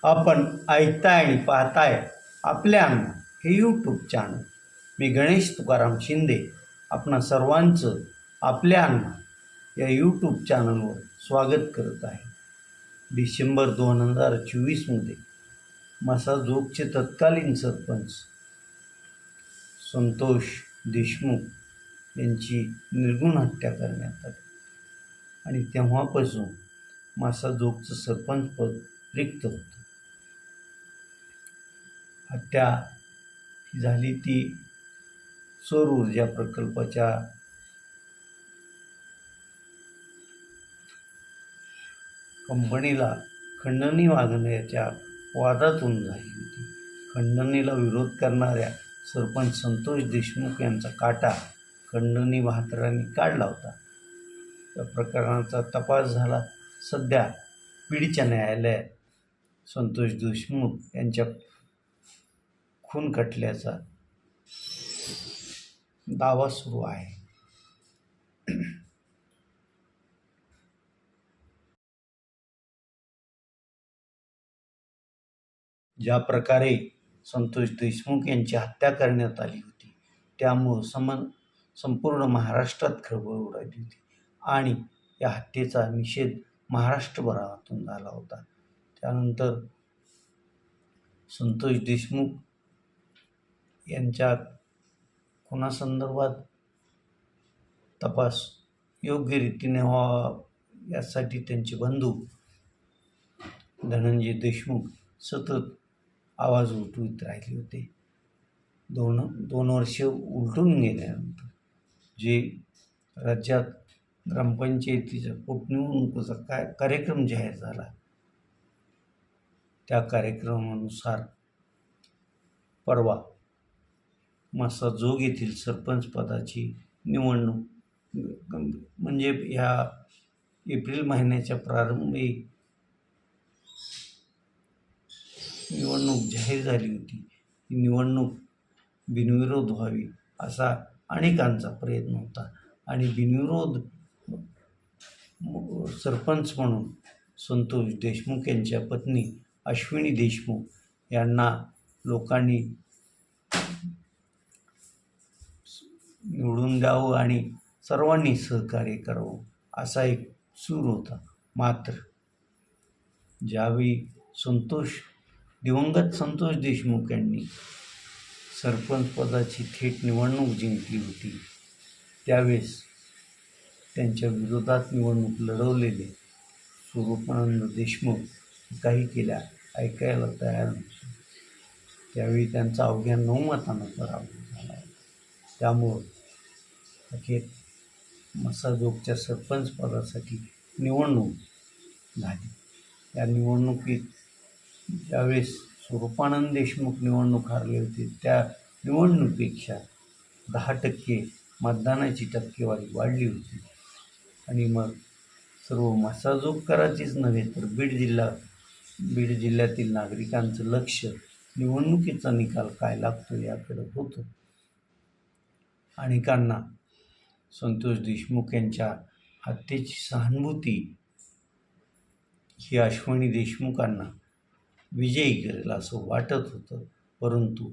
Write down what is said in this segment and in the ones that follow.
आपण ऐकताय आणि पाहताय आपल्या अण्णा हे यूट्यूब चॅनल. मी गणेश तुकाराम शिंदे आपणा सर्वांचं आपल्या अण्णा या यूट्यूब चॅनलवर स्वागत करत आहे. डिसेंबर 2024मध्ये मसाजोगचे तत्कालीन सरपंच संतोष देशमुख यांची निर्घृण हत्या करण्यात आली आणि तेव्हापासून मसाजोगचं सरपंचपद रिक्त होतं. हत्या झाली ती सौर ऊर्जा प्रकल्पाच्या कंपनीला खंडणी मागण्याच्या वादातून झाली होती. खंडणीला विरोध करणाऱ्या सरपंच संतोष देशमुख यांचा काटा खंडणी बहात्तरांनी काढला होता. या प्रकरणाचा तपास झाला. सध्या बीडच्या न्यायालयात संतोष देशमुख यांच्या खून खटल्याचा दावा सुरू आहे. ज्या प्रकारे संतोष देशमुख यांची हत्या करण्यात आली होती त्यामुळं संपूर्ण महाराष्ट्रात खळबळ उडाली होती आणि या हत्येचा निषेध महाराष्ट्रभरातून झाला होता. त्यानंतर संतोष देशमुख यांच्या खुनासंदर्भात तपास योग्य रीतीने व्हावा यासाठी त्यांचे बंधू धनंजय देशमुख सतत आवाज उठवित राहिले होते. दोन वर्ष उलटून गेल्यानंतर जे राज्यात ग्रामपंचायतीच्या पोटनिवडणुकीचा कार्यक्रम जाहीर झाला त्या कार्यक्रमानुसार परवा मसाजोग येथील सरपंच पदाची निवडणूक म्हणजे ह्या एप्रिल महिन्याच्या प्रारंभी निवडणूक जाहीर झाली होती. ही निवडणूक बिनविरोध व्हावी असा अनेकांचा प्रयत्न होता आणि बिनविरोध सरपंच म्हणून संतोष देशमुख यांच्या पत्नी अश्विनी देशमुख यांना लोकांनी निवडून द्यावं आणि सर्वांनी सहकार्य करावं असा एक सूर होता. मात्र ज्यावेळी दिवंगत संतोष देशमुख यांनी सरपंच पदाची थेट निवडणूक जिंकली होती त्यावेळेस त्यांच्या विरोधात निवडणूक लढवलेले स्वरूपानंद देशमुख काही केल्या ऐकायला तयार नव्हते. त्यावेळी त्यांचा अवघ्या 9 मतांना पराभव झाला. त्यामुळं अखेर मसाजोगच्या सरपंच पदासाठी निवडणूक झाली. या निवडणुकीत ज्यावेळेस स्वरूपानंद देशमुख निवडणूक हारले होते त्या निवडणुकीपेक्षा 10% मतदानाची टक्केवारी वाढली होती आणि मग सर्व मसाजोगकरांचीच नव्हे तर बीड जिल्ह्यातील नागरिकांचं लक्ष निवडणुकीचा निकाल काय लागतो याकडे होतं. अनेकांना संतोष देशमुख यांच्या हत्येची सहानुभूती ही अश्विनी देशमुखांना विजयी करेल असं वाटत होतं, परंतु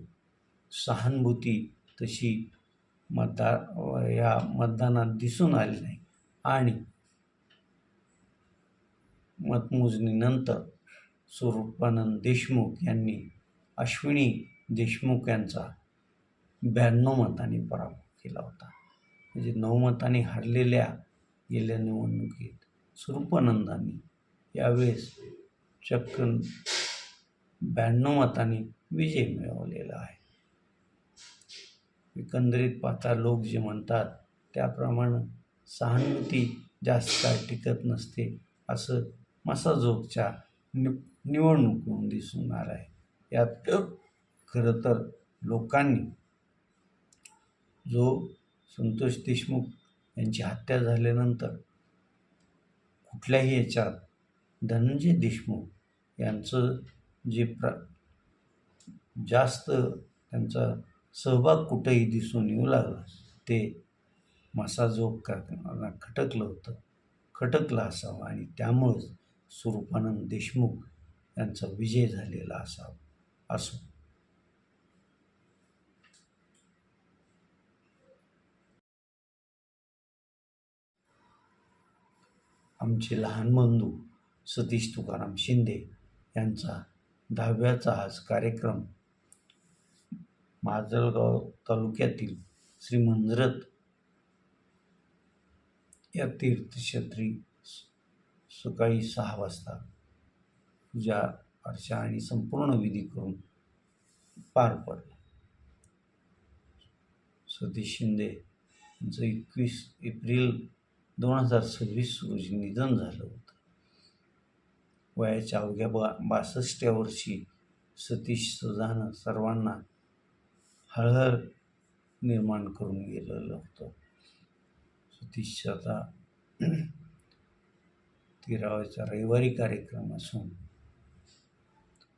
सहानुभूती तशी या मतदानात दिसून आली नाही आणि मतमोजणीनंतर स्वरूपानंद देशमुख यांनी अश्विनी देशमुख यांचा 92 मतांनी पराभव केला होता. म्हणजे 9 मतांनी हारलेल्या गेल्या निवडणुकीत स्वरूपानंदांनी यावेळेस चक्क 92 मतांनी विजय मिळवलेला आहे. एकंदरीत पाहता लोक जे म्हणतात त्याप्रमाणे सहानुभूती जास्त काळ टिकत नसते असं मसाजोगच्या निवडणुकीतून दिसून आलं आहे. यात खरं तर लोकांनी जो संतोष देशमुख यांची हत्या झाल्यानंतर कुठल्याही याच्यात धनंजय देशमुख यांचं जे जास्त त्यांचा सहभाग कुठेही दिसून येऊ लागला ते मसाजोगकरांना खटकलं असावं आणि त्यामुळंच स्वरूपानंद देशमुख यांचा विजय झालेला असो. आमचे लहान बंधू सतीश तुकाराम शिंदे यांचा 10व्याचा आज कार्यक्रम माजलगाव तालुक्यातील श्री मंजरत या तीर्थक्षेत्री सकाळी 6 वाजता पूजा अर्चा आणि संपूर्ण विधी करून पार पडला. सतीश शिंदे यांचं 21 एप्रिल 2026 रोजी निधन झालं होतं. वयाच्या अवघ्या 62व्या वर्षी सतीश सजानं सर्वांना हळहळ निर्माण करून गेलेलं होतं. सतीशचा 13व्या रविवारी कार्यक्रम असून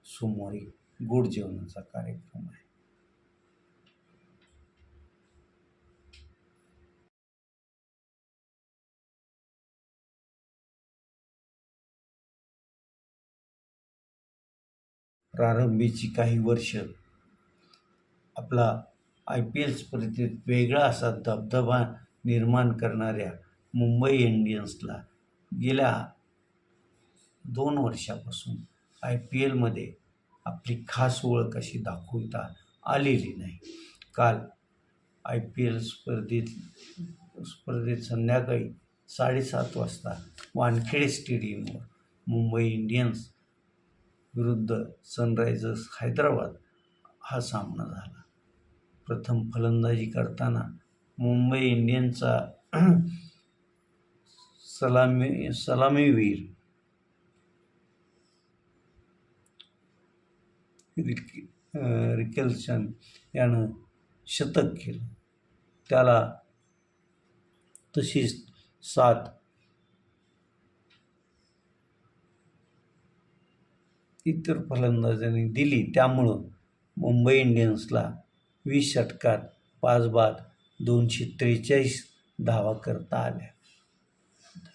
सोमवारी गोड जेवणाचा कार्यक्रम आहे. प्रारंभीची काही वर्ष आपला IPL स्पर्धेत वेगळा असा दबदबा निर्माण करणाऱ्या मुंबई इंडियन्सला गेल्या 2 वर्षापासून IPLमध्ये आपली खास ओळख अशी दाखवता आलेली नाही. काल IPL स्पर्धेत संध्याकाळी 7:30 वाजता वानखेडे स्टेडियमवर मुंबई इंडियन्स विरुद्ध सनरायझर्स हैदराबाद हा सामना झाला. प्रथम फलंदाजी करताना मुंबई इंडियन्सचा सलामीवीर रिकेल्सन यानं शतक केलं. त्याला तशीच साथ इतर फलंदाजांनी दिली. त्यामुळं मुंबई इंडियन्सला 20 षटकात 5 बाद 243 धावा करता आल्या.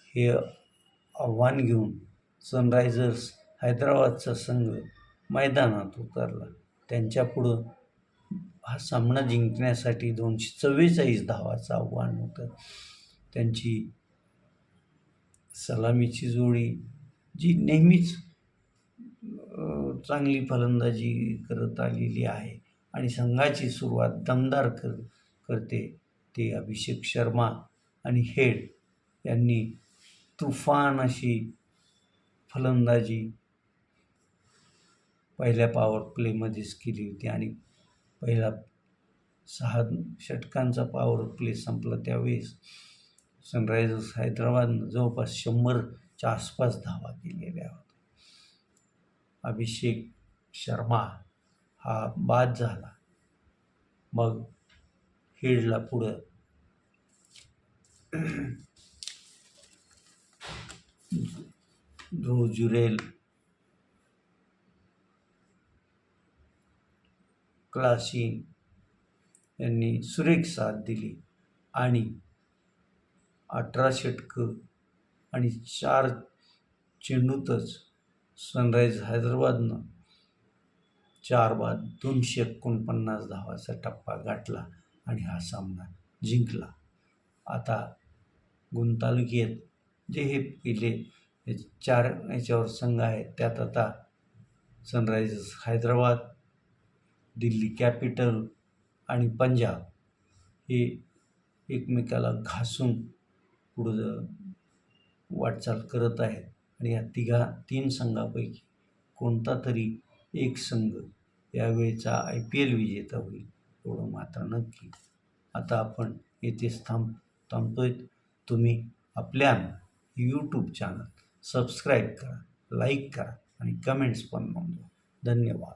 हे आव्हान घेऊन सनरायझर्स हैदराबादचा संघ मैदानात उतरला. त्यांच्यापुढं हा सामना जिंकण्यासाठी 244 धावाचं आव्हान होतं. त्यांची सलामीची जोडी जी नेहमीच चांगली फलंदाजी करत आलेली आहे आणि संघाची सुरुवात दमदार करते ते अभिषेक शर्मा आणि हेड यांनी तुफान अशी फलंदाजी पहिल्या पॉवर प्लेमध्येच केली होती आणि पहिला 6 षटकांचा पॉवर प्ले संपला त्यावेळेस सनरायझर्स हैदराबादनं जवळपास 100च्या आसपास धावा केलेल्या होत्या. अभिषेक शर्मा हा बाद झाला. मग हेडला पुढं ध्रुव जुरेल, क्लासी यांनी सुरेख साथ दिली आणि 18 षटकं आणि 4 चेंडूतच सनरायझर्स हैदराबादनं 4 बाद 249 धावाचा टप्पा गाठला आणि हा सामना जिंकला. आता गुंतालुकीत जे हे पहिले 4 याच्यावर संघ आहेत त्यात आता सनरायझर्स हैदराबाद, दिल्ली कॅपिटल आणि पंजाब हे एकमेकाला घासून पुढं वाटचाल करत आहेत आणि या 3 संघापैकी कोणता तरी एक संघ यावेळेचा IPL विजेता होईल एवढं मात्र नक्की. आता आपण येथेच थांबतोय. तुम्ही आपल्या YouTube चॅनल सबस्क्राईब करा, लाईक करा आणि कमेंट्स पण नोंदवा. धन्यवाद.